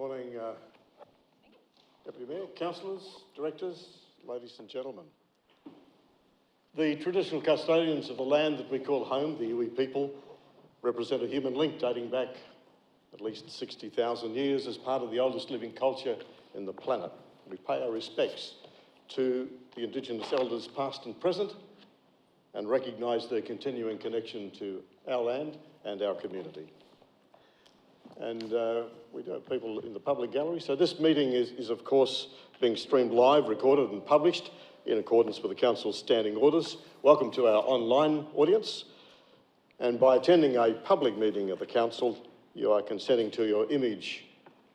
morning, Deputy Mayor, councillors, directors, ladies and gentlemen. The traditional custodians of the land that we call home, the Iwi people, represent a human link dating back at least 60,000 years as part of the oldest living culture in the planet. We pay our respects to the Indigenous elders past and present and recognise their continuing connection to our land and our community. And we do have people in the public gallery. So this meeting is of course being streamed live, recorded and published in accordance with the Council's standing orders. Welcome to our online audience. And by attending a public meeting of the Council, you are consenting to your image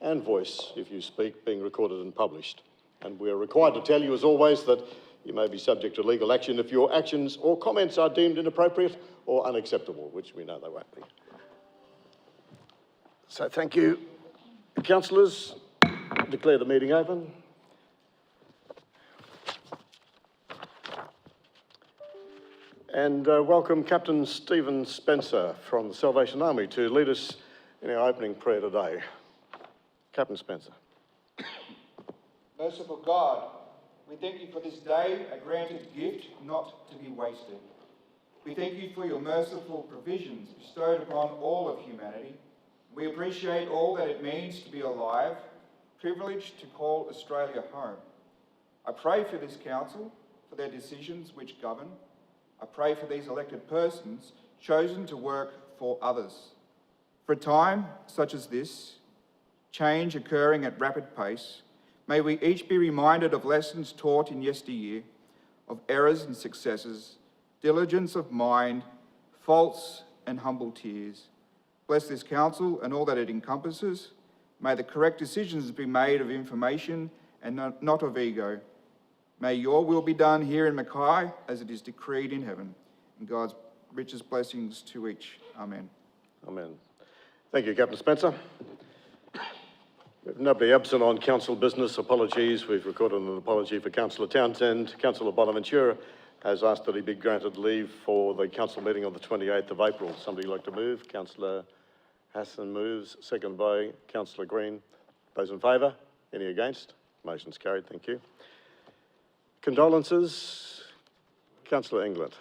and voice, if you speak, being recorded and published. And we are required to tell you, as always, that you may be subject to legal action if your actions or comments are deemed inappropriate or unacceptable, which we know they won't be. So thank you, councillors. Declare the meeting open. And welcome Captain Steven Spencer from the Salvation Army to lead us in our opening prayer today. Captain Spencer. Merciful God, we thank you for this day, a granted gift not to be wasted. We thank you for your merciful provisions bestowed upon all of humanity. We appreciate all that it means to be alive, privileged to call Australia home. I pray for this council, for their decisions which govern. I pray for these elected persons chosen to work for others. For a time such as this, change occurring at rapid pace, may we each be reminded of lessons taught in yesteryear, of errors and successes, diligence of mind, faults and humble tears. Bless this council and all that it encompasses. May the correct decisions be made of information and not of ego. May your will be done here in Mackay as it is decreed in heaven. And God's richest blessings to each. Amen. Amen. Thank you, Captain Spencer. If nobody absent on council business, apologies. We've recorded an apology for Councillor Townsend. Councillor Bonaventura has asked that he be granted leave for the council meeting on the 28th of April. Somebody like to move? Councillor Hassan moves, second by Councillor Green. Those in favour? Any against? Motion's carried, thank you. Condolences. Councillor England.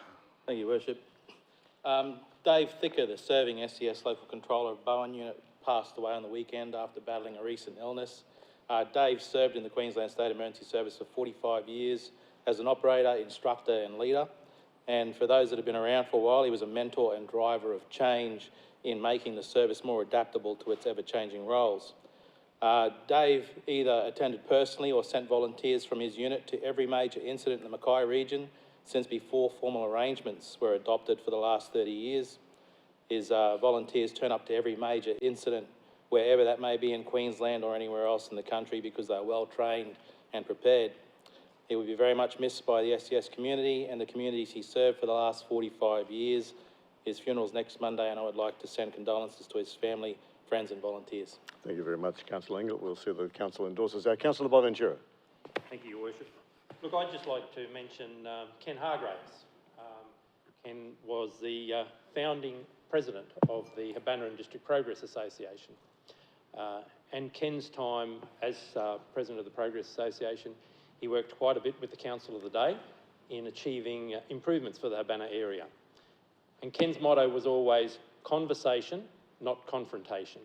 Thank you, Worship. Dave Thicker, the serving SES local controller of Bowen Unit, passed away on the weekend after battling a recent illness. Dave served in the Queensland State Emergency Service for 45 years as an operator, instructor and leader. And for those that have been around for a while, he was a mentor and driver of change in making the service more adaptable to its ever-changing roles. Dave either attended personally or sent volunteers from his unit to every major incident in the Mackay region since before formal arrangements were adopted for the last 30 years. His volunteers turn up to every major incident, wherever that may be in Queensland or anywhere else in the country, because they're well trained and prepared. He will be very much missed by the SES community and the communities he served for the last 45 years. His funeral's next Monday, and I would like to send condolences to his family, friends and volunteers. Thank you very much, Councillor England. We'll see the council endorses that. Councillor Bonaventura. Thank you, Your Worship. Look, I'd just like to mention Ken Hargraves. Ken was the founding president of the Habana District Progress Association. And Ken's time as president of the Progress Association, he worked quite a bit with the Council of the Day in achieving improvements for the Habana area. And Ken's motto was always conversation, not confrontation.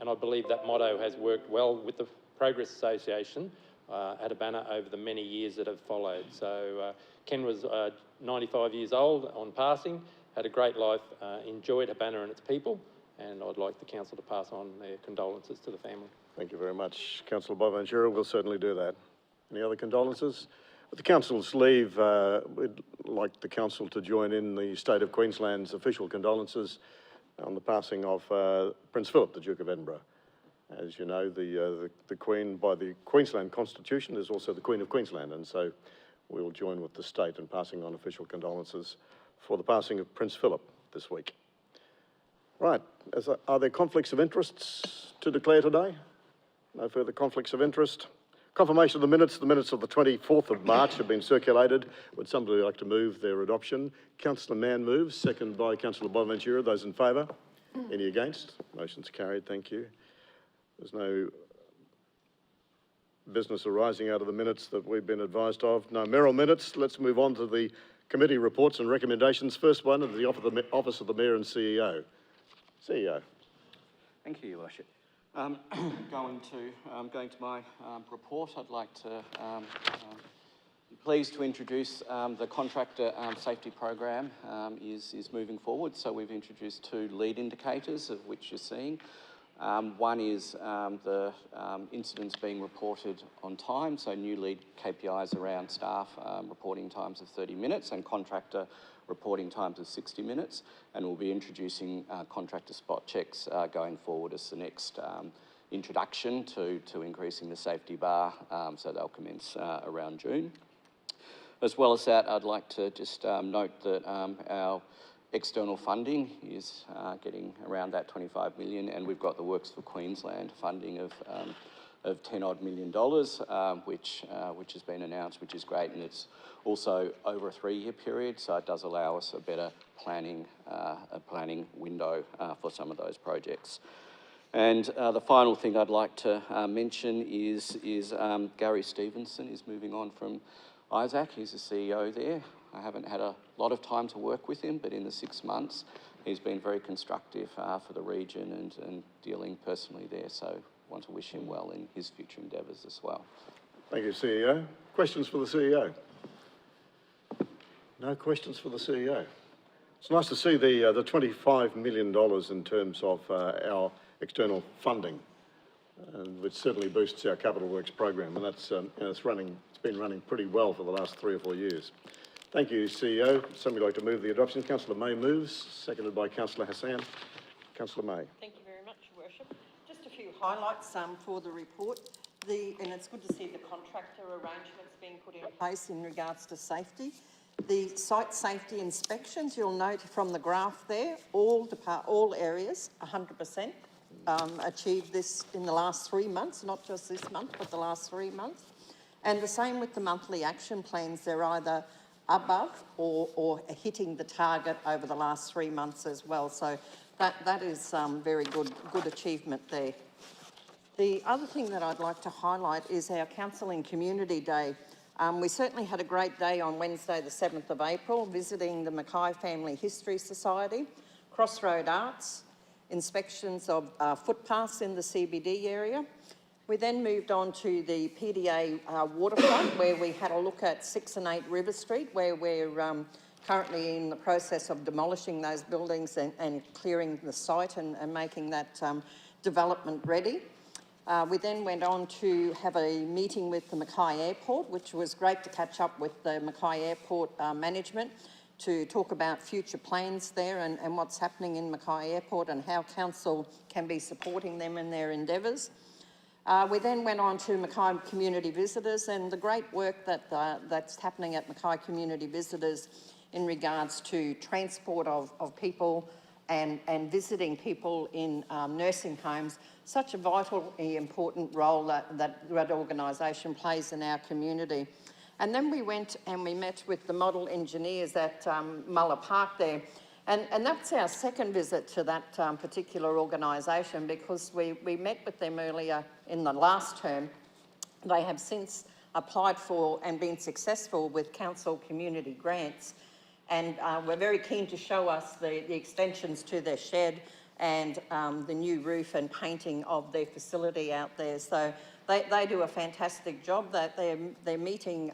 And I believe that motto has worked well with the Progress Association at Habana over the many years that have followed. So Ken was 95 years old on passing, had a great life, enjoyed Habana and its people, and I'd like the council to pass on their condolences to the family. Thank you very much, Councillor Bonaventura. We'll certainly do that. Any other condolences? With the council's leave, we'd like the council to join in the State of Queensland's official condolences on the passing of Prince Philip, the Duke of Edinburgh. As you know, the Queen, by the Queensland Constitution, is also the Queen of Queensland, and so we will join with the state in passing on official condolences for the passing of Prince Philip this week. Right, are there conflicts of interests to declare today? No further conflicts of interest. Confirmation of the minutes of the 24th of March have been circulated. Would somebody like to move their adoption? Councillor Mann moves, second by Councillor Bonaventura. Those in favour? Any against? Motion's carried, thank you. There's no business arising out of the minutes that we've been advised of. No Merrill minutes. Let's move on to the committee reports and recommendations. First one is the Office of the Mayor and CEO. CEO. Thank you, Your Worship. Going to my report, I'd like to be pleased to introduce the contractor safety program is moving forward. So we've introduced 2 lead indicators of which you're seeing. One is the incidents being reported on time, so new lead KPIs around staff reporting times of 30 minutes and contractor reporting times of 60 minutes, and we'll be introducing contractor spot checks going forward as the next introduction to increasing the safety bar, so they'll commence around June. As well as that, I'd like to just note that our external funding is getting around that 25 million, and we've got the Works for Queensland funding of $10 million, which has been announced, which is great, and it's also over a 3-year period, so it does allow us a better planning window for some of those projects. And the final thing I'd like to mention is Gary Stevenson is moving on from Isaac. He's the CEO there. I haven't had a lot of time to work with him, but in the 6 months, he's been very constructive for the region and dealing personally there. So want to wish him well in his future endeavours as well. Thank you, CEO. Questions for the CEO? No questions for the CEO. It's nice to see the $25 million in terms of our external funding, which certainly boosts our capital works program, and that's it's been running pretty well for the last 3 or 4 years. Thank you, CEO. Somebody like to move the adoption? Councillor May moves, seconded by Councillor Hassan. Councillor May. Thank you very much, Your Worship. Just a few highlights for the report. And it's good to see the contractor arrangements being put in place in regards to safety. The site safety inspections, you'll note from the graph there, all areas, 100%, achieved this in the last 3 months, not just this month, but the last 3 months. And the same with the monthly action plans. They're either above or hitting the target over the last 3 months as well. So that is very good achievement there. The other thing that I'd like to highlight is our Council and Community Day. We certainly had a great day on Wednesday, the 7th of April, visiting the Mackay Family History Society, Crossroad Arts, inspections of footpaths in the CBD area. We then moved on to the PDA waterfront, where we had a look at 6 and 8 River Street, where we're currently in the process of demolishing those buildings and clearing the site and making that development ready. We then went on to have a meeting with the Mackay Airport, which was great to catch up with the Mackay Airport management to talk about future plans there and what's happening in Mackay Airport and how Council can be supporting them in their endeavours. We then went on to Mackay Community Visitors and the great work that's happening at Mackay Community Visitors in regards to transport of people and visiting people in nursing homes, such a vitally important role that organisation plays in our community. And then we went and we met with the model engineers at Mulla Park there. And that's our second visit to that particular organisation, because we met with them earlier in the last term. They have since applied for and been successful with council community grants, and we're very keen to show us the extensions to their shed and the new roof and painting of their facility out there. So they do a fantastic job. That they're meeting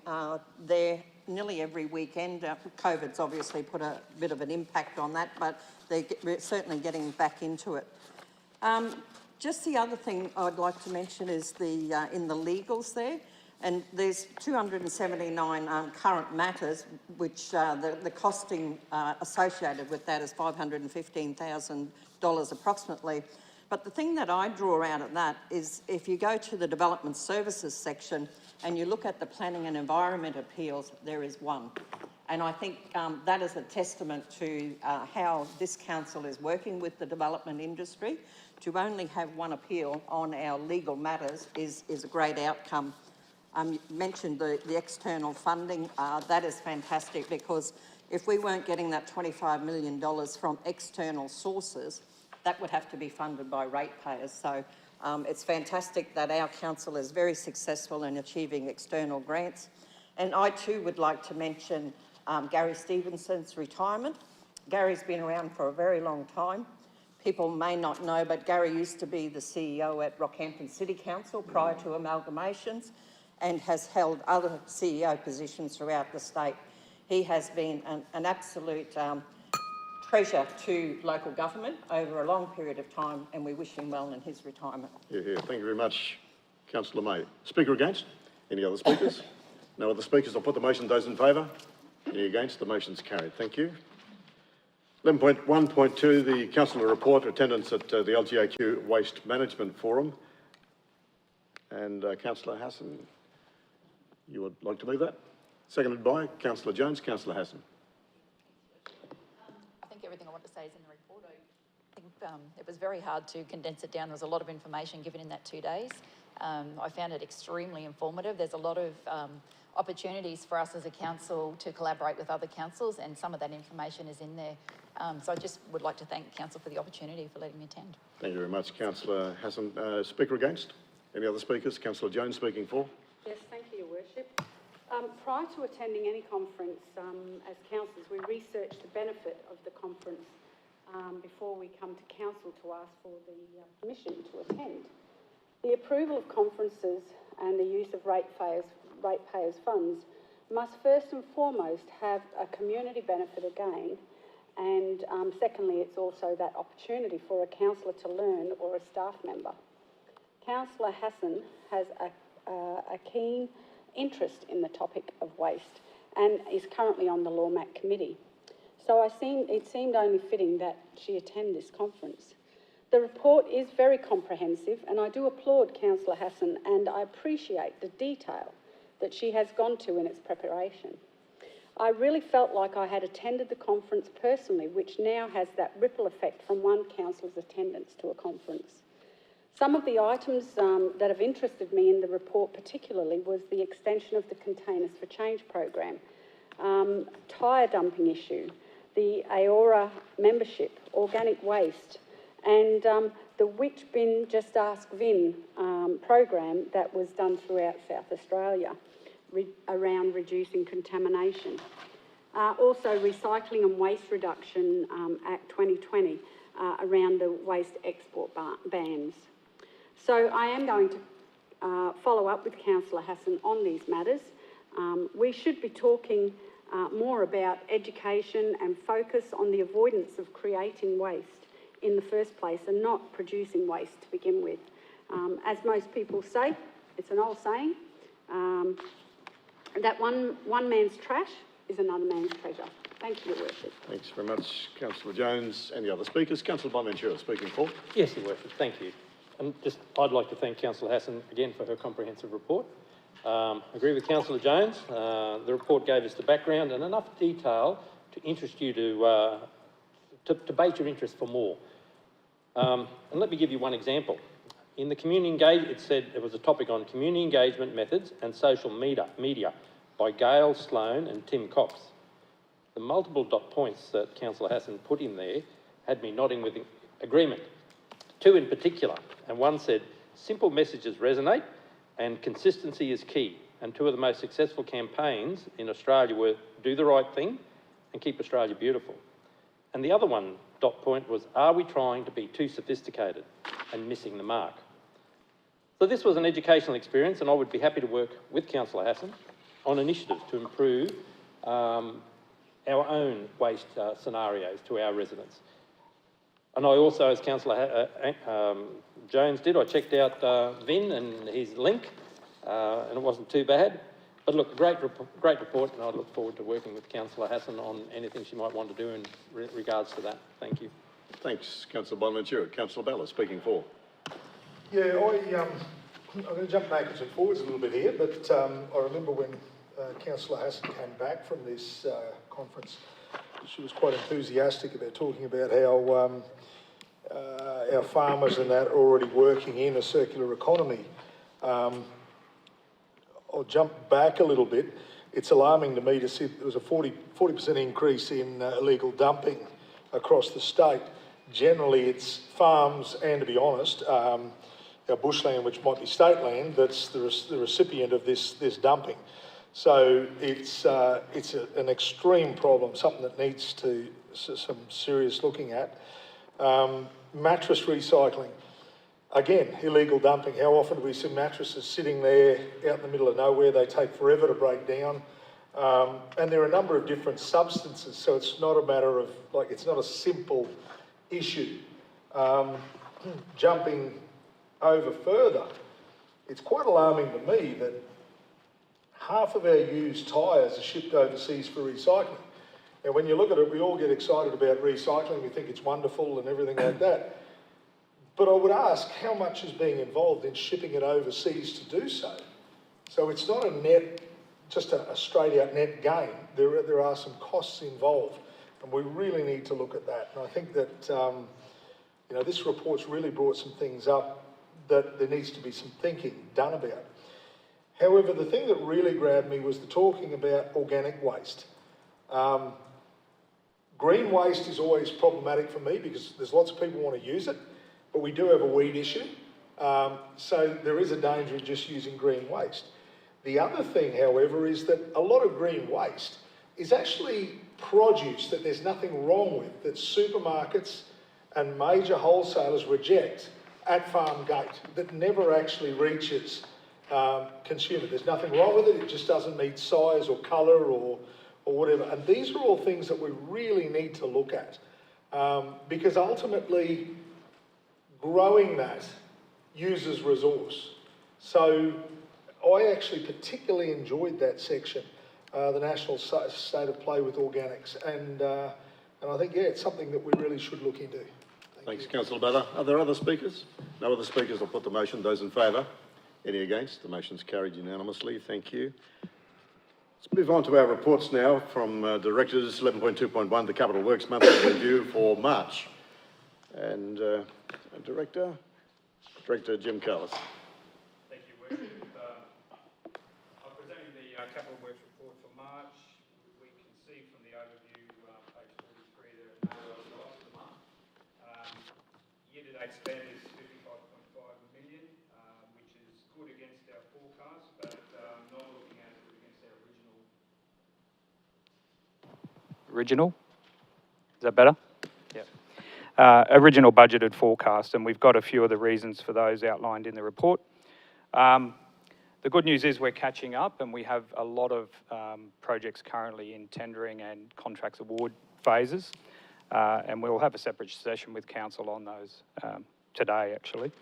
there nearly every weekend. COVID's obviously put a bit of an impact on that, but they're certainly getting back into it. Just the other thing I'd like to mention is in the legals there, and there's 279 current matters, which the costing associated with that is $515,000 approximately. But the thing that I draw out of that is if you go to the development services section and you look at the planning and environment appeals, there is one. And I think that is a testament to how this council is working with the development industry. To only have one appeal on our legal matters is a great outcome. You mentioned the external funding. That is fantastic, because if we weren't getting that $25 million from external sources, that would have to be funded by ratepayers. So It's fantastic that our council is very successful in achieving external grants. And I too would like to mention Gary Stevenson's retirement. Gary's been around for a very long time. People may not know, but Gary used to be the CEO at Rockhampton City Council prior to amalgamations and has held other CEO positions throughout the state. He has been an absolute treasure to local government over a long period of time, and we wish him well in his retirement. Yeah, yeah. Thank you very much, Councillor May. Speaker against? Any other speakers? No other speakers. I'll put the motion. Those in favour? Any against? The motion's carried. Thank you. 11.1.2, the councillor report, attendance at the LGAQ Waste Management Forum. And Councillor Hassan, you would like to move that? Seconded by Councillor Jones. Councillor Hassan. I think everything I want to say is in the report. I think it was very hard to condense it down. There was a lot of information given in that 2 days. I found it extremely informative. There's a lot of opportunities for us as a council to collaborate with other councils, and some of that information is in there. So I just would like to thank council for the opportunity for letting me attend. Thank you very much, Councillor Hassan. Speaker against? Any other speakers? Councillor Jones speaking for. Yes, thank you, Your Worship. Prior to attending any conference, as councillors, we research the benefit of the conference before we come to council to ask for the permission to attend. The approval of conferences and the use of ratepayers' funds must first and foremost have a community benefit again, and secondly, it's also that opportunity for a councillor to learn or a staff member. Councillor Hassan has a keen interest in the topic of waste and is currently on the LawMac committee. So it seemed only fitting that she attend this conference. The report is very comprehensive, and I do applaud Councillor Hassan, and I appreciate the detail that she has gone to in its preparation. I really felt like I had attended the conference personally, which now has that ripple effect from one councillor's attendance to a conference. Some of the items that have interested me in the report particularly was the extension of the Containers for Change program, tyre dumping issue, the AORA membership, organic waste, and the Which Bin Just Ask Vin program that was done throughout South Australia around reducing contamination. Also Recycling and Waste Reduction Act 2020 around the waste export bans. So I am going to follow up with Councillor Hassan on these matters. We should be talking more about education and focus on the avoidance of creating waste in the first place and not producing waste to begin with. As most people say, it's an old saying, that one man's trash is another man's treasure. Thank you, Your Worship. Thanks very much, Councillor Jones. Any other speakers? Councillor Bonaventura speaking for. Yes, Your Worship, thank you. And I'd like to thank Councillor Hassan again for her comprehensive report. I agree with Councillor Jones. The report gave us the background and enough detail to interest you to bait your interest for more. And let me give you one example. In the community engagement, it said it was a topic on community engagement methods and social media by Gail Sloan and Tim Cox. The multiple dot points that Councillor Hassan put in there had me nodding with agreement. Two in particular, and one said, simple messages resonate and consistency is key. And two of the most successful campaigns in Australia were do the right thing and keep Australia beautiful. And the other one dot point was, are we trying to be too sophisticated and missing the mark? So this was an educational experience, and I would be happy to work with Councillor Hassan on initiatives to improve our own waste scenarios to our residents. And I also, as Councillor Jones did, I checked out Vin and his link, and it wasn't too bad. But look, great report, and I look forward to working with Councillor Hassan on anything she might want to do in regards to that. Thank you. Thanks, Councillor Bonaventura. Councillor Bella speaking for. Yeah, I'm going to jump backwards and forwards a little bit here, but I remember when Councillor Hassan came back from this conference, she was quite enthusiastic about talking about how our farmers and that are already working in a circular economy. I'll jump back a little bit. It's alarming to me to see there was a 40% increase in illegal dumping across the state. Generally, it's farms and, to be honest, bushland, which might be state land, that's the recipient of this dumping. So it's an extreme problem, something that needs some serious looking at. Mattress recycling. Again, illegal dumping. How often do we see mattresses sitting there out in the middle of nowhere? They take forever to break down. And there are a number of different substances, so it's not a matter of, it's not a simple issue. Jumping over further, it's quite alarming to me that half of our used tyres are shipped overseas for recycling. Now, when you look at it, we all get excited about recycling. We think it's wonderful and everything like that. But I would ask how much is being involved in shipping it overseas to do so. So it's not just a straight out net gain. There are some costs involved, and we really need to look at that. And I think that this report's really brought some things up that there needs to be some thinking done about. However, the thing that really grabbed me was the talking about organic waste. Green waste is always problematic for me because there's lots of people want to use it, but we do have a weed issue. So there is a danger in just using green waste. The other thing, however, is that a lot of green waste is actually produce that there's nothing wrong with, that supermarkets and major wholesalers reject at farm gate, that never actually reaches consumer. There's nothing wrong with it, it just doesn't meet size or colour or whatever. And these are all things that we really need to look at because ultimately growing that uses resource. So I actually particularly enjoyed that section, the national state of play with organics, and I think, it's something that we really should look into. Thanks, Councillor Butter. Are there other speakers? No other speakers. I'll put the motion. Those in favour? Any against? The motion's carried unanimously. Thank you. Let's move on to our reports now from Directors. 11.2.1, the Capital Works Monthly Review for March. And Director Jim Carlis. Thank you, Worship. I'm presenting the Capital Works report for March. We can see from the overview, page 43, there are no results for the month. Year-to-date spend is 55.5 million, which is good against our forecast, but not looking at it against our original. Is that better? Yeah. Original budgeted forecast, and we've got a few of the reasons for those outlined in the report. The good news is we're catching up, and we have a lot of projects currently in tendering and contracts award phases, and we'll have a separate session with Council on those today, actually.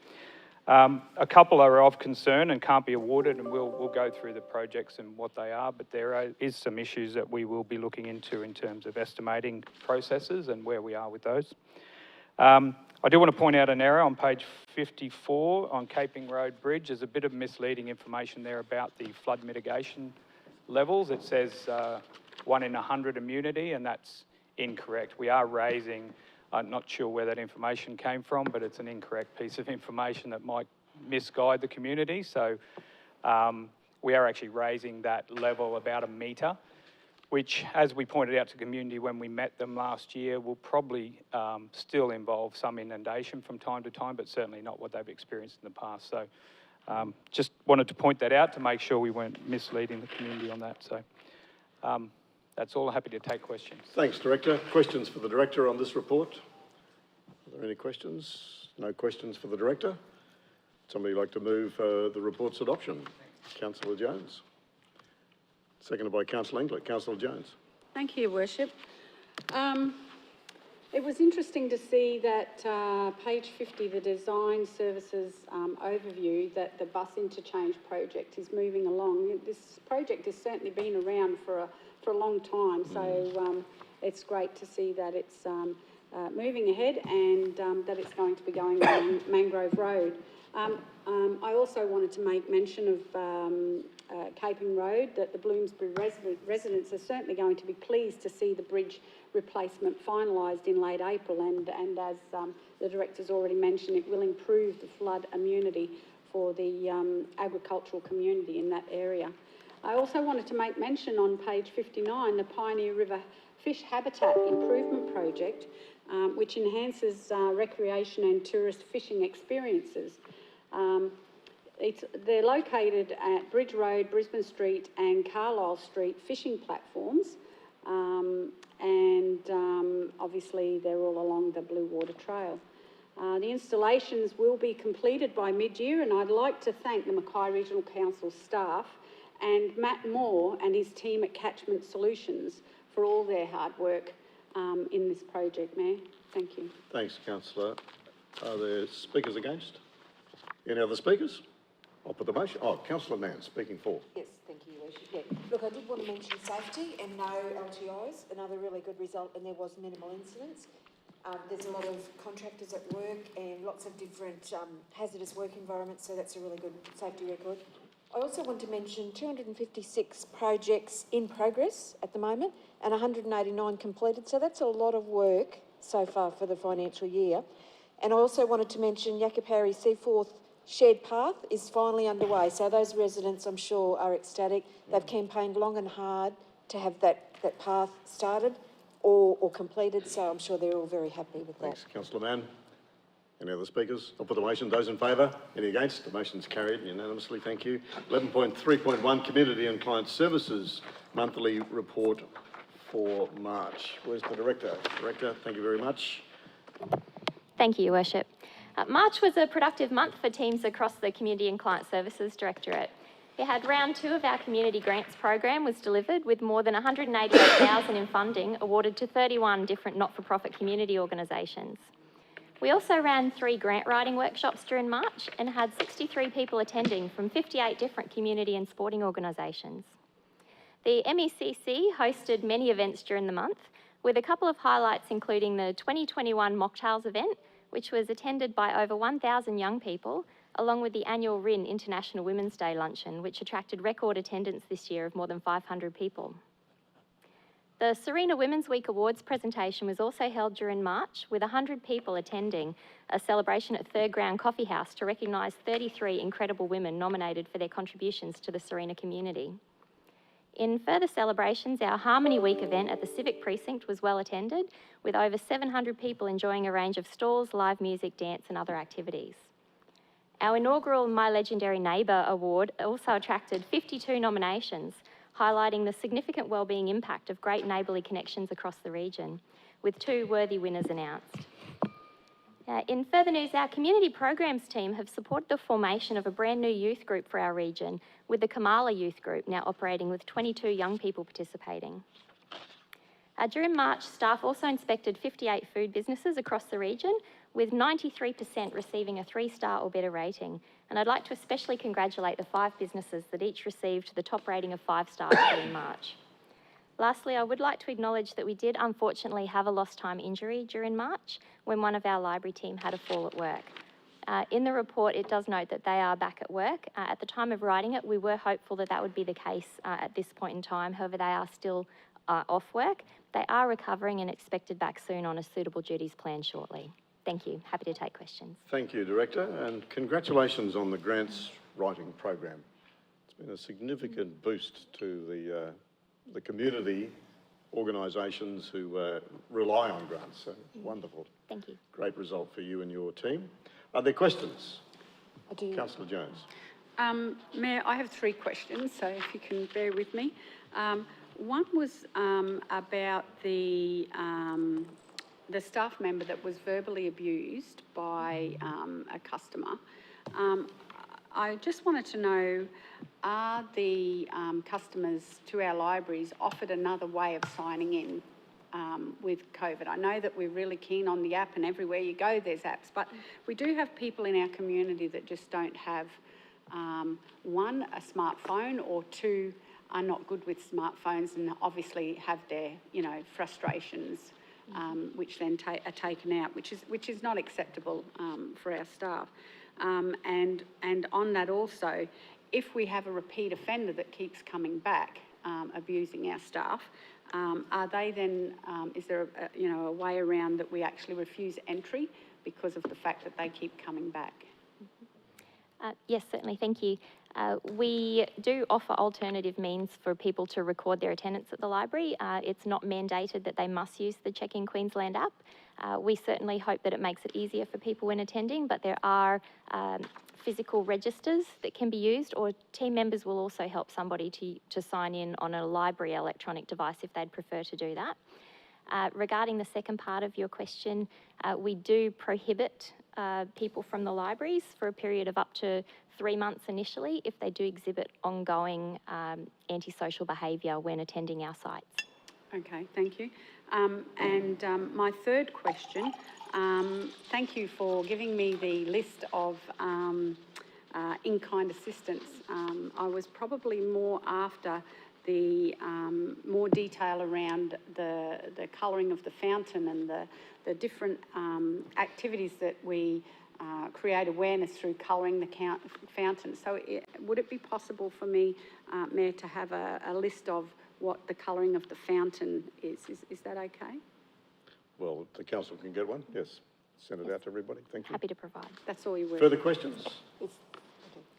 A couple are of concern and can't be awarded, and we'll go through the projects and what they are, but there is some issues that we will be looking into in terms of estimating processes and where we are with those. I do want to point out an error on page 54 on Caping Road Bridge. There's a bit of misleading information there about the flood mitigation levels. It says 1 in 100 immunity, and that's incorrect. We are raising, I'm not sure where that information came from, but it's an incorrect piece of information that might misguide the community. So we are actually raising that level about 1 metre, which, as we pointed out to the community when we met them last year, will probably still involve some inundation from time to time, but certainly not what they've experienced in the past. So just wanted to point that out to make sure we weren't misleading the community on that. So that's all. Happy to take questions. Thanks, Director. Questions for the Director on this report? Are there any questions? No questions for the Director? Somebody like to move the report's adoption? Councillor Jones. Seconded by Councillor Englert. Councillor Jones. Thank you, Worship. It was interesting to see that page 50, the design services overview, that the bus interchange project is moving along. This project has certainly been around for a long time, so it's great to see that it's moving ahead and that it's going to be going along Mangrove Road. I also wanted to make mention of Caping Road, that the Bloomsbury residents are certainly going to be pleased to see the bridge replacement finalised in late April, and as the Director's already mentioned, it will improve the flood immunity for the agricultural community in that area. I also wanted to make mention on page 59, the Pioneer River Fish Habitat Improvement Project, which enhances recreation and tourist fishing experiences. They're located at Bridge Road, Brisbane Street and Carlisle Street fishing platforms, obviously they're all along the Blue Water Trail. The installations will be completed by mid-year, and I'd like to thank the Mackay Regional Council staff and Matt Moore and his team at Catchment Solutions for all their hard work in this project, Mayor. Thank you. Thanks, Councillor. Are there speakers against? Any other speakers? I'll put the motion. Oh, Councillor Mann, speaking for. Yes, thank you, Your Worship. Yeah. Look, I did want to mention safety and no LTIs, another really good result, and there was minimal incidents. There's a lot of contractors at work and lots of different hazardous work environments, so that's a really good safety record. I also want to mention 256 projects in progress at the moment and 189 completed, so that's a lot of work so far for the financial year. And I also wanted to mention Yakapari Seaforth Shared Path is finally underway, so those residents, I'm sure, are ecstatic. They've campaigned long and hard to have that path started or completed, so I'm sure they're all very happy with that. Thanks, Councillor Mann. Any other speakers? I'll put the motion. Those in favour? Any against? The motion's carried unanimously. Thank you. 11.3.1 Community and Client Services Monthly Report for March. Where's the Director? Director, thank you very much. Thank you, Your Worship. March was a productive month for teams across the Community and Client Services Directorate. We had round 2 of our community grants program was delivered with more than $188,000 in funding awarded to 31 different not-for-profit community organisations. We also ran 3 grant writing workshops during March and had 63 people attending from 58 different community and sporting organisations. The MECC hosted many events during the month, with a couple of highlights including the 2021 Mocktails event, which was attended by over 1,000 young people, along with the annual RIN International Women's Day luncheon, which attracted record attendance this year of more than 500 people. The Serena Women's Week Awards presentation was also held during March, with 100 people attending a celebration at Third Ground Coffee House to recognise 33 incredible women nominated for their contributions to the Serena community. In further celebrations, our Harmony Week event at the Civic Precinct was well attended, with over 700 people enjoying a range of stalls, live music, dance and other activities. Our inaugural My Legendary Neighbour Award also attracted 52 nominations, highlighting the significant wellbeing impact of great neighbourly connections across the region, with 2 worthy winners announced. In further news, our community programs team have supported the formation of a brand new youth group for our region, with the Kamala Youth Group now operating with 22 young people participating. During March, staff also inspected 58 food businesses across the region, with 93% receiving a 3-star or better rating. And I'd like to especially congratulate the 5 businesses that each received the top rating of 5 stars during March. Lastly, I would like to acknowledge that we did unfortunately have a lost time injury during March when one of our library team had a fall at work. In the report, it does note that they are back at work. At the time of writing it, we were hopeful that that would be the case at this point in time. However, they are still off work. They are recovering and expected back soon on a suitable duties plan shortly. Thank you. Happy to take questions. Thank you, Director, and congratulations on the grants writing program. It's been a significant boost to the community organisations who rely on grants. So wonderful. Thank you. Great result for you and your team. Are there questions? I do. Councillor Jones. Mayor, I have 3 questions, so if you can bear with me. One was about the staff member that was verbally abused by a customer. I just wanted to know, are the customers to our libraries offered another way of signing in with COVID? I know that we're really keen on the app and everywhere you go there's apps, but we do have people in our community that just don't have, 1, a smartphone, or 2, are not good with smartphones and obviously have their, frustrations, which then are taken out, which is not acceptable for our staff. And on that also, if we have a repeat offender that keeps coming back abusing our staff, are they then, is there a way around that we actually refuse entry because of the fact that they keep coming back? Yes, certainly, thank you. We do offer alternative means for people to record their attendance at the library. It's not mandated that they must use the Check in Queensland app. We certainly hope that it makes it easier for people when attending, but there are physical registers that can be used, or team members will also help somebody to sign in on a library electronic device if they'd prefer to do that. Regarding the second part of your question, we do prohibit people from the libraries for a period of up to 3 months initially if they do exhibit ongoing antisocial behaviour when attending our sites. Okay, thank you. My third question, thank you for giving me the list of in-kind assistance. I was probably more after the more detail around the colouring of the fountain and the different activities that we create awareness through colouring the fountain. So would it be possible for me, Mayor, to have a list of what the colouring of the fountain is? Is that okay? Well, the council can get one, yes. Send it out to everybody, thank you. Happy to provide. That's all you were. Further questions?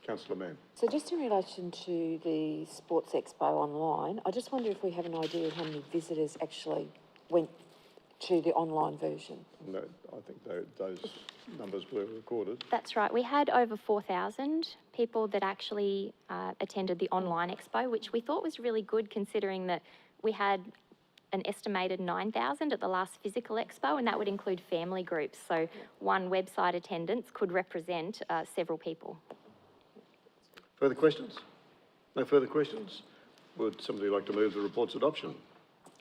Councillor Mann. So just in relation to the Sports Expo online, I just wonder if we have an idea of how many visitors actually went to the online version. No, I think those numbers were recorded. That's right. We had over 4,000 people that actually attended the online expo, which we thought was really good considering that we had an estimated 9,000 at the last physical expo, and that would include family groups. So one website attendance could represent several people. Further questions? No further questions? Would somebody like to move the report's adoption?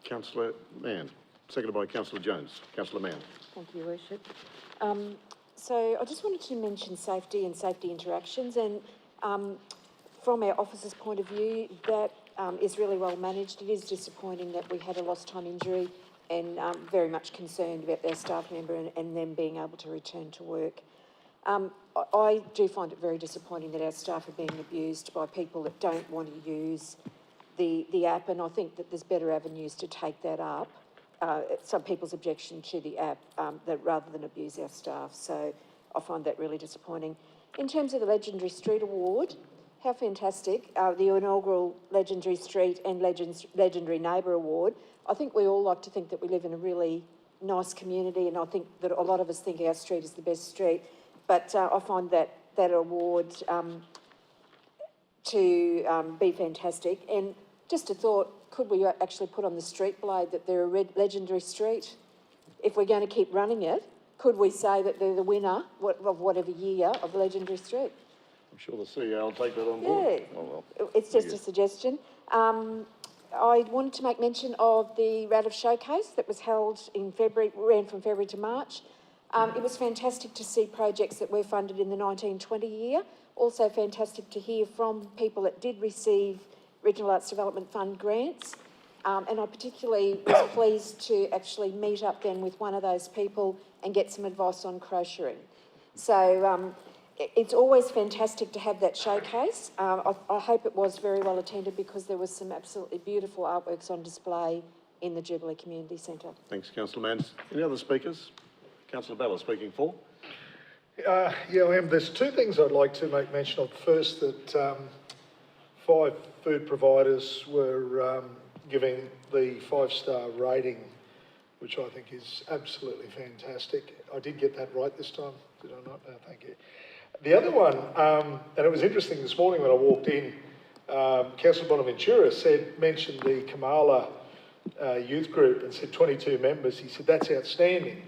Councillor Mann, seconded by Councillor Jones. Councillor Mann. Thank you, Your Worship. So I just wanted to mention safety and safety interactions, and from our officer's point of view, that is really well managed. It is disappointing that we had a lost time injury, and very much concerned about their staff member and them being able to return to work. I do find it very disappointing that our staff are being abused by people that don't want to use the app, and I think that there's better avenues to take that up. Some people's objection to the app, that rather than abuse our staff. So I find that really disappointing. In terms of the Legendary Street Award, how fantastic, the inaugural Legendary Street and Legendary Neighbour Award. I think we all like to think that we live in a really nice community, and I think that a lot of us think our street is the best street. But I find that award to be fantastic. And just a thought, could we actually put on the street blade that they're a legendary street? If we're going to keep running it, could we say that they're the winner of whatever year of Legendary Street? I'm sure the CEO will take that on board. Yeah, Oh, well. it's just a suggestion. I wanted to make mention of the RADF Showcase that was held in February, ran from February to March. It was fantastic to see projects that were funded in the 1920 year. Also fantastic to hear from people that did receive Regional Arts Development Fund grants. And I particularly was pleased to actually meet up then with one of those people and get some advice on crocheting. So it's always fantastic to have that showcase. I hope it was very well attended because there was some absolutely beautiful artworks on display in the Jubilee Community Centre. Thanks, Councillor Mann. Any other speakers? Councillor Bella speaking for. Yeah, I am. There's two things I'd like to make mention of. First, that 5 food providers were giving the 5-star rating, which I think is absolutely fantastic. I did get that right this time, did I not? No, thank you. The other one, and it was interesting this morning when I walked in, Councillor Bonaventura mentioned the Kamala youth group and said 22 members. He said, that's outstanding.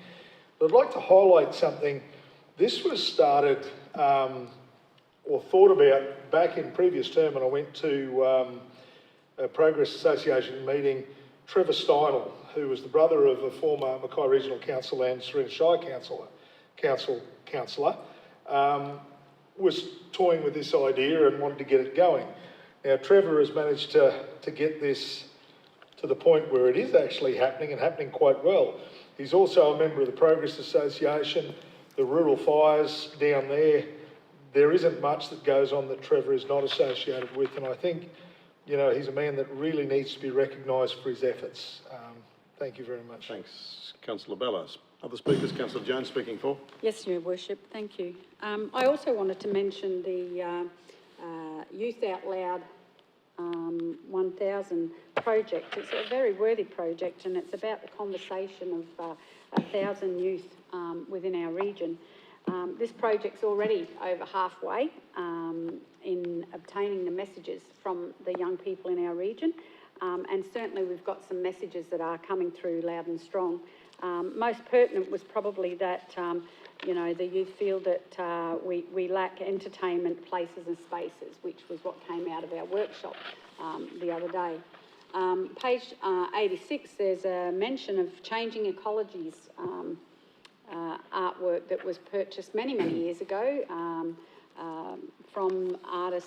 But I'd like to highlight something. This was started or thought about back in previous term when I went to a Progress Association meeting. Trevor Steinel, who was the brother of a former Mackay Regional Council and Serena Shire councillor, was toying with this idea and wanted to get it going. Now, Trevor has managed to get this to the point where it is actually happening and happening quite well. He's also a member of the Progress Association, the rural fires down there. There isn't much that goes on that Trevor is not associated with, and I think, you know, he's a man that really needs to be recognised for his efforts. Thank you very much. Thanks, Councillor Bellows. Other speakers? Councillor Jones speaking for. Yes, Your Worship, thank you. I also wanted to mention the Youth Out Loud 1000 project. It's a very worthy project, and it's about the conversation of 1,000 youth within our region. This project's already over halfway in obtaining the messages from the young people in our region, and certainly we've got some messages that are coming through loud and strong. Most pertinent was probably that, you know, the youth feel that we lack entertainment places and spaces, which was what came out of our workshop the other day. Page 86, there's a mention of Changing Ecologies artwork that was purchased many, many years ago from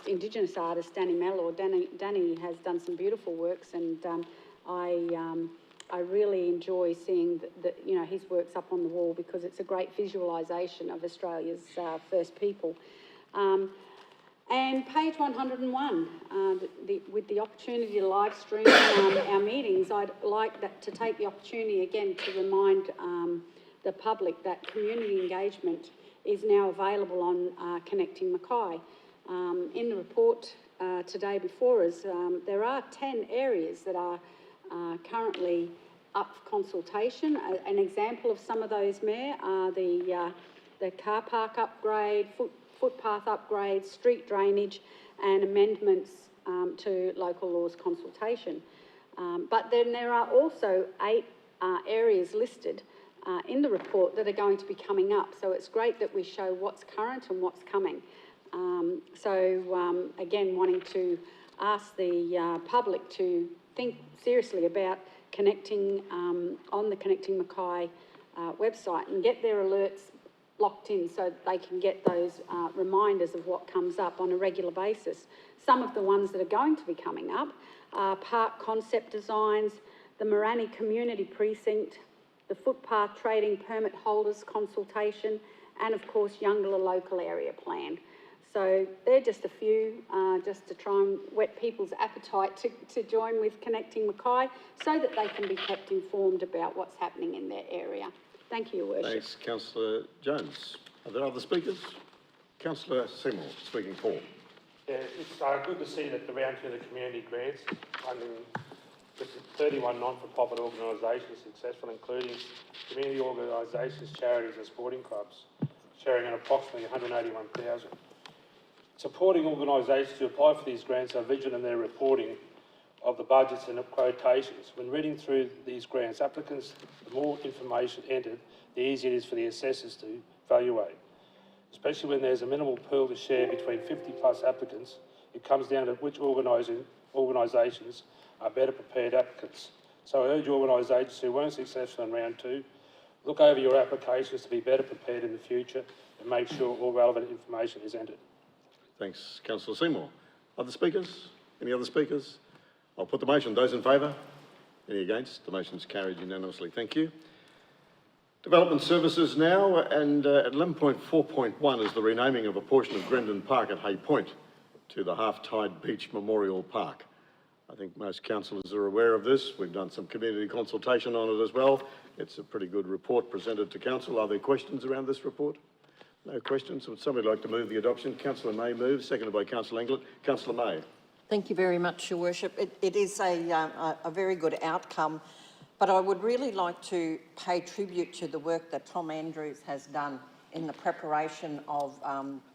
Indigenous artist Danny Mellor. Danny has done some beautiful works, and I really enjoy seeing you know, his works up on the wall, because it's a great visualisation of Australia's First People. And page 101, with the opportunity to live stream our meetings, I'd like to take the opportunity again to remind the public that community engagement is now available on Connecting Mackay. In the report today before us, there are 10 areas that are currently up for consultation. An example of some of those, Mayor, are the car park upgrade, footpath upgrades, street drainage, and amendments to local laws consultation. But then there are also 8 areas listed in the report that are going to be coming up. So it's great that we show what's current and what's coming. Again, wanting to ask the public to think seriously about connecting on the Connecting Mackay website and get their alerts locked in so that they can get those reminders of what comes up on a regular basis. Some of the ones that are going to be coming up are park concept designs, the Morani Community Precinct, the footpath trading permit holders consultation, and of course Youngala Local Area Plan. So they're just a few, just to try and whet people's appetite to join with Connecting Mackay, so that they can be kept informed about what's happening in their area. Thank you, Your Worship. Thanks, Councillor Jones. Are there other speakers? Councillor Seymour, speaking for. Yeah, it's good to see that the round to the community grants funding with 31 non-for-profit organisations successful, including community organisations, charities and sporting clubs, sharing an approximately $181,000. Supporting organisations who apply for these grants are vigilant in their reporting of the budgets and quotations. When reading through these grants, applicants, the more information entered, the easier it is for the assessors to evaluate. Especially when there's a minimal pool to share between 50 plus applicants, it comes down to which organisations are better prepared applicants. So I urge organisations who weren't successful in round 2, look over your applications to be better prepared in the future and make sure all relevant information is entered. Thanks, Councillor Seymour. Other speakers? Any other speakers? I'll put the motion. Those in favour? Any against? The motion's carried unanimously. Thank you. Development Services now, and at 11.4.1 is the renaming of a portion of Grinden Park at Haye Point to the Halftide Beach Memorial Park. I think most councillors are aware of this. We've done some community consultation on it as well. It's a pretty good report presented to council. Are there questions around this report? No questions. Would somebody like to move the adoption? Councillor May moves, seconded by Councillor Englert. Councillor May. Thank you very much, Your Worship. It is a very good outcome, but I would really like to pay tribute to the work that Tom Andrews has done in the preparation of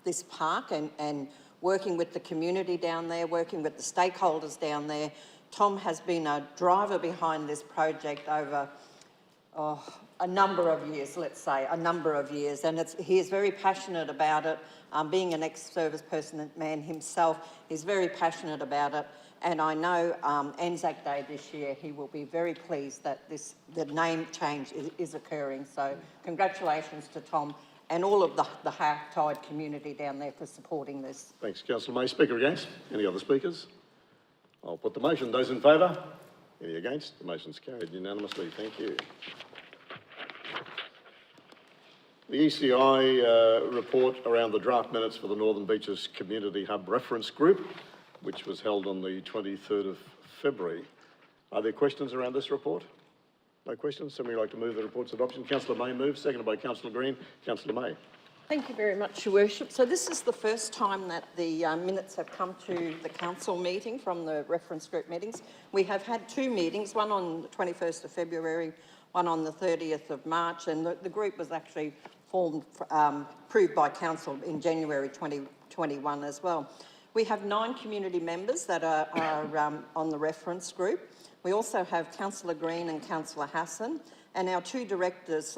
this park and working with the community down there, working with the stakeholders down there. Tom has been a driver behind this project over a number of years, let's say, a number of years, and he is very passionate about it. Being an ex-service man himself, he's very passionate about it, and I know Anzac Day this year he will be very pleased that the name change is occurring. So congratulations to Tom and all of the Halftide community down there for supporting this. Thanks, Councillor May. Speaker against? Any other speakers? I'll put the motion. Those in favour? Any against? The motion's carried unanimously. Thank you. The ECI report around the draft minutes for the Northern Beaches Community Hub Reference Group, which was held on the 23rd of February. Are there questions around this report? No questions? Somebody like to move the report's adoption? Councillor May moves, seconded by Councillor Green. Councillor May. Thank you very much, Your Worship. So this is the first time that the minutes have come to the council meeting from the reference group meetings. We have had 2 meetings, one on the 21st of February, one on the 30th of March, and the group was actually approved by Council in January 2021 as well. We have 9 community members that are on the reference group. We also have Councillor Green and Councillor Hassan, and our 2 directors,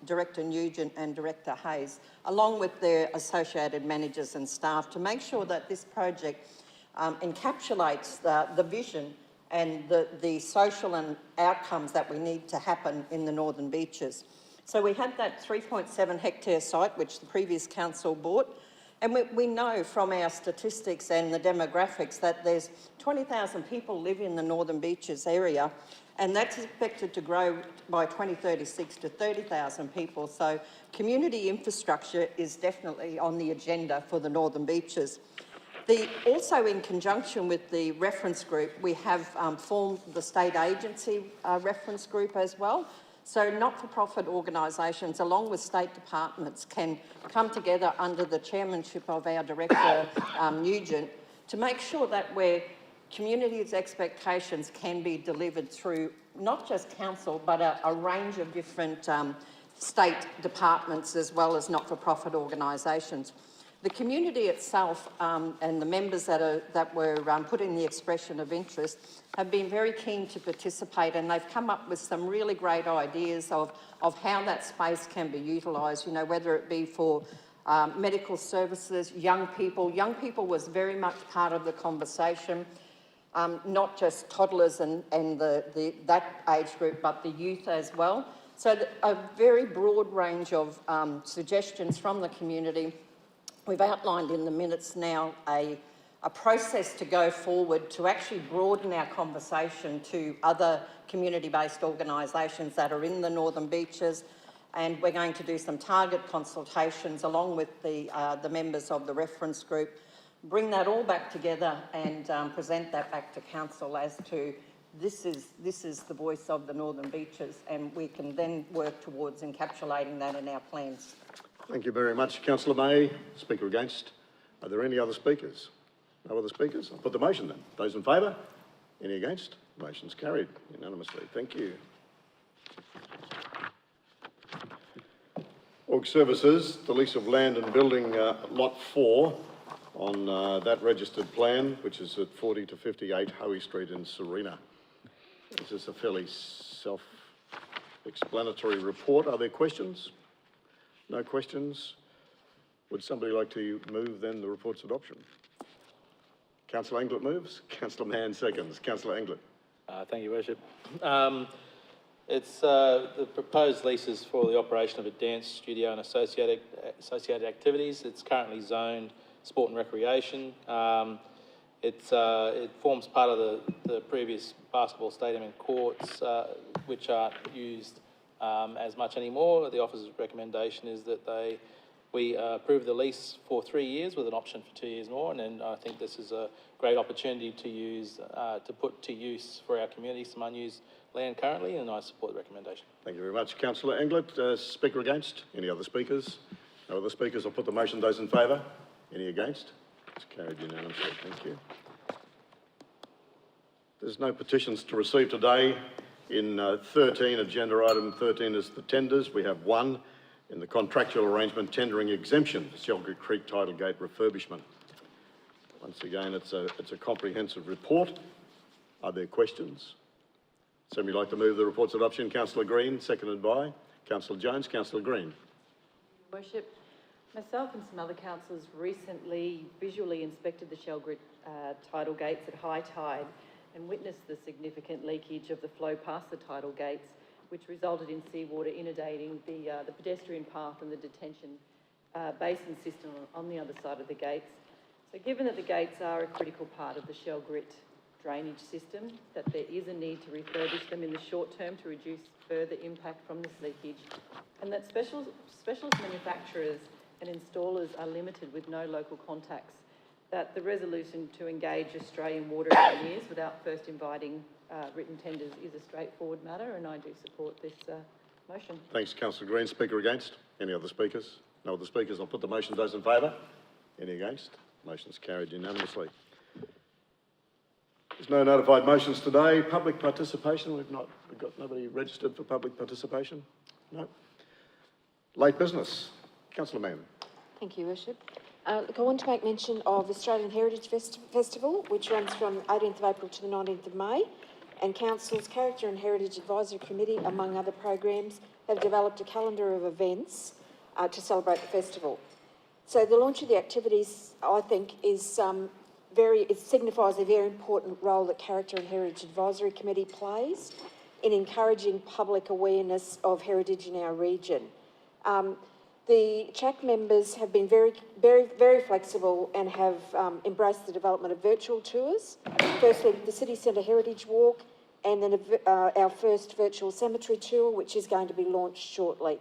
Director Nugent and Director Hayes, along with their associated managers and staff, to make sure that this project encapsulates the vision and the social and outcomes that we need to happen in the Northern Beaches. So we had that 3.7 hectare site which the previous council bought, and we know from our statistics and the demographics that there's 20,000 people live in the Northern Beaches area, and that's expected to grow by 2036 to 30,000 people. So community infrastructure is definitely on the agenda for the Northern Beaches. Also in conjunction with the reference group, we have formed the state agency reference group as well. So not-for-profit organisations, along with state departments, can come together under the chairmanship of our Director Nugent to make sure that communities' expectations can be delivered through not just council, but a range of different state departments as well as not-for-profit organisations. The community itself and the members that were put in the expression of interest have been very keen to participate, and they've come up with some really great ideas of how that space can be utilised, you know, whether it be for medical services, young people. Young people was very much part of the conversation, not just toddlers and that age group, but the youth as well. So a very broad range of suggestions from the community. We've outlined in the minutes now a process to go forward to actually broaden our conversation to other community-based organisations that are in the Northern Beaches, and we're going to do some target consultations along with the members of the reference group, bring that all back together and present that back to council as to this is the voice of the Northern Beaches, and we can then work towards encapsulating that in our plans. Thank you very much, Councillor May. Speaker against. Are there any other speakers? No other speakers? I'll put the motion then. Those in favour? Any against? Motion's carried unanimously. Thank you. Org Services, the lease of land and building lot 4 on that registered plan, which is at 40 to 58 Haye Street in Serena. This is a fairly self-explanatory report. Are there questions? No questions? Would somebody like to move then the report's adoption? Councillor Englert moves. Councillor Mann seconds. Councillor Englert. Thank you, Worship. It's the proposed leases for the operation of a dance studio and associated activities. It's currently zoned sport and recreation. It forms part of the previous basketball stadium and courts, which aren't used as much anymore. The officer's recommendation is that we approve the lease for 3 years with an option for 2 years more, and then I think this is a great opportunity to put to use for our community some unused land currently, and I support the recommendation. Thank you very much. Councillor Englert. Speaker against? Any other speakers? No other speakers. I'll put the motion. Those in favour? Any against? It's carried unanimously. Thank you. There's no petitions to receive today. In 13, agenda item 13 is the tenders. We have one in the contractual arrangement tendering exemption for Shelgate Creek Tidal Gate refurbishment. Once again, it's a comprehensive report. Are there questions? Somebody like to move the report's adoption? Councillor Green, seconded by Councillor Jones. Councillor Green. Worship, myself and some other councillors recently visually inspected the Shelgate tidal gates at high tide and witnessed the significant leakage of the flow past the tidal gates, which resulted in seawater inundating the pedestrian path and the detention basin system on the other side of the gates. So given that the gates are a critical part of the Shelgate drainage system, that there is a need to refurbish them in the short term to reduce further impact from this leakage, and that specialist manufacturers and installers are limited with no local contacts, that the resolution to engage Australian water engineers without first inviting written tenders is a straightforward matter, and I do support this motion. Thanks, Councillor Green. Speaker against? Any other speakers? No other speakers. I'll put the motion. Those in favour? Any against? Motion's carried unanimously. There's no notified motions today. Public participation. We've got nobody registered for public participation. No. Late business. Councillor Mann. Thank you, Worship. Look, I want to make mention of Australian Heritage Festival, which runs from 18th of April to the 19th of May, and Council's Character and Heritage Advisory Committee, among other programs, have developed a calendar of events to celebrate the festival. So the launch of the activities, I think, is it signifies a very important role that Character and Heritage Advisory Committee plays in encouraging public awareness of heritage in our region. The CHAC members have been very flexible and have embraced the development of virtual tours. Firstly, the City Centre Heritage Walk, and then our first virtual cemetery tour, which is going to be launched shortly.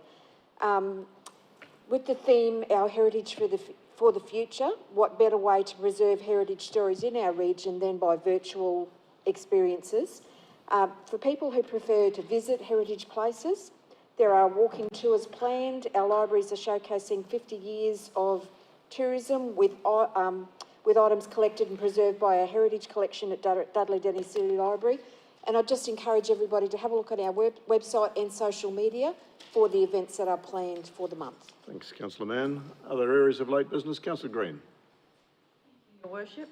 With the theme, Our Heritage for the Future, what better way to preserve heritage stories in our region than by virtual experiences? For people who prefer to visit heritage places, there are walking tours planned. Our libraries are showcasing 50 years of tourism with items collected and preserved by our heritage collection at Dudley Denny City Library. And I'd just encourage everybody to have a look at our website and social media for the events that are planned for the month. Thanks, Councillor Mann. Other areas of late business? Councillor Green. Your Worship,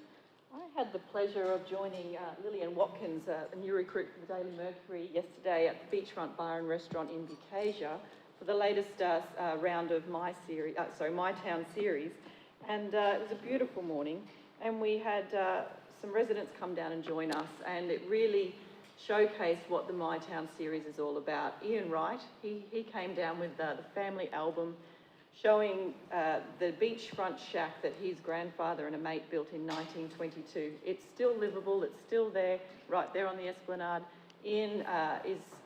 I had the pleasure of joining Lillian Watkins, a new recruit for the Daily Mercury, yesterday at the Beachfront Bar and Restaurant in Bucasia for the latest round of my Town series. And it was a beautiful morning, and we had some residents come down and join us, and it really showcased what the My Town series is all about. Ian Wright, he came down with the family album showing the beachfront shack that his grandfather and a mate built in 1922. It's still livable, it's still there, right there on the Esplanade. Ian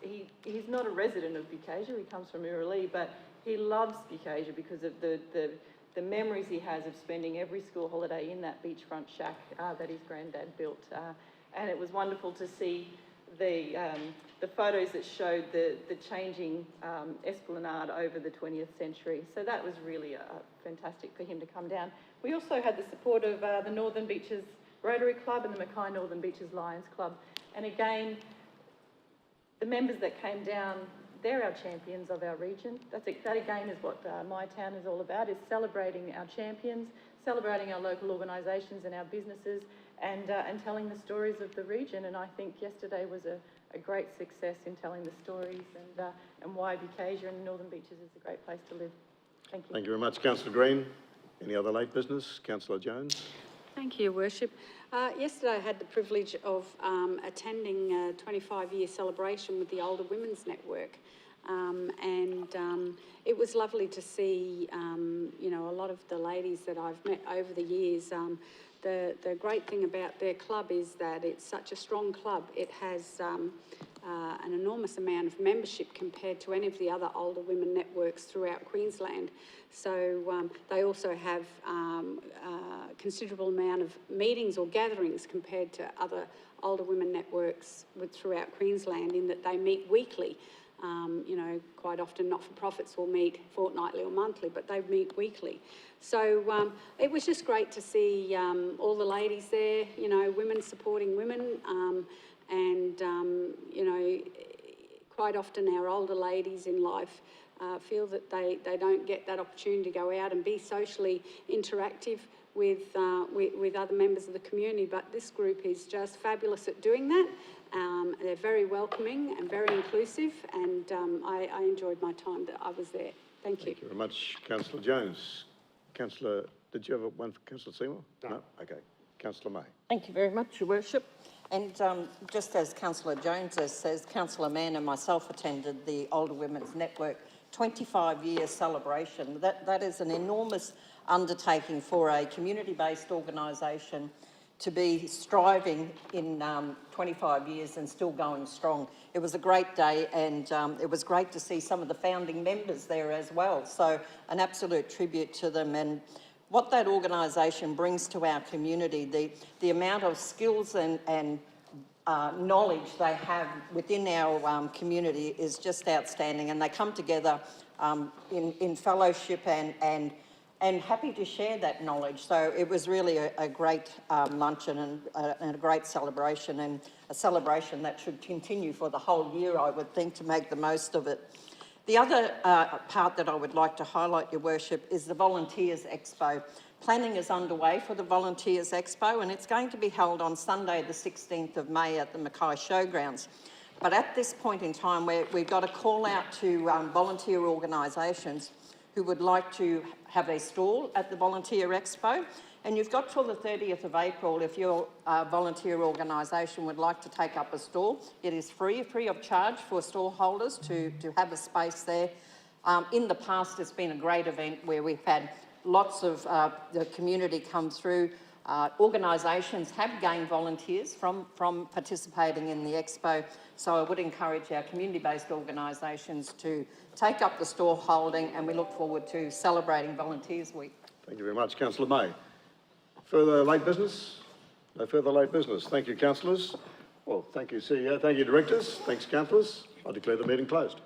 he's not a resident of Bucasia, he comes from Iralee, but he loves Bucasia because of the memories he has of spending every school holiday in that beachfront shack that his granddad built. And it was wonderful to see the photos that showed the changing Esplanade over the 20th century. So that was really fantastic for him to come down. We also had the support of the Northern Beaches Rotary Club and the Mackay Northern Beaches Lions Club. And again, the members that came down, they're our champions of our region. That again is what My Town is all about, is celebrating our champions, celebrating our local organisations and our businesses, and telling the stories of the region. And I think yesterday was a great success in telling the stories and why Bucasia and the Northern Beaches is a great place to live. Thank you. Thank you very much, Councillor Green. Any other late business? Councillor Jones. Thank you, Your Worship. Yesterday I had the privilege of attending a 25-year celebration with the Older Women's Network. It was lovely to see, a lot of the ladies that I've met over the years. The great thing about their club is that it's such a strong club. It has an enormous amount of membership compared to any of the other older women networks throughout Queensland. So they also have a considerable amount of meetings or gatherings compared to other older women networks throughout Queensland, in that they meet weekly. Quite often not-for-profits will meet fortnightly or monthly, but they meet weekly. So it was just great to see all the ladies there, women supporting women, quite often our older ladies in life feel that they don't get that opportunity to go out and be socially interactive with other members of the community, but this group is just fabulous at doing that. They're very welcoming and very inclusive, and I enjoyed my time that I was there. Thank you. Thank you very much, Councillor Jones. Councillor, did you have one for Councillor Seymour? No. Okay. Councillor May. Thank you very much, Your Worship. And just as Councillor Jones says, Councillor Mann and myself attended the Older Women's Network 25-year celebration. That is an enormous undertaking for a community-based organisation to be striving in 25 years and still going strong. It was a great day, and it was great to see some of the founding members there as well. So an absolute tribute to them, and what that organisation brings to our community, the amount of skills and knowledge they have within our community is just outstanding, and they come together in fellowship and happy to share that knowledge. So it was really a great luncheon and a great celebration, and a celebration that should continue for the whole year, I would think, to make the most of it. The other part that I would like to highlight, Your Worship, is the Volunteers Expo. Planning is underway for the Volunteers Expo, and it's going to be held on Sunday the 16th of May at the Mackay Showgrounds. But at this point in time, we've got a call out to volunteer organisations who would like to have a stall at the Volunteer Expo. And you've got till the 30th of April if your volunteer organisation would like to take up a stall. It is free of charge for stall holders to have a space there. In the past, it's been a great event where we've had lots of the community come through. Organisations have gained volunteers from participating in the Expo, so I would encourage our community-based organisations to take up the stall holding, and we look forward to celebrating Volunteers Week. Thank you very much, Councillor May. Further late business? No further late business. Thank you, councillors. Well, thank you, CEO. Thank you, directors. Thanks, councillors. I declare the meeting closed.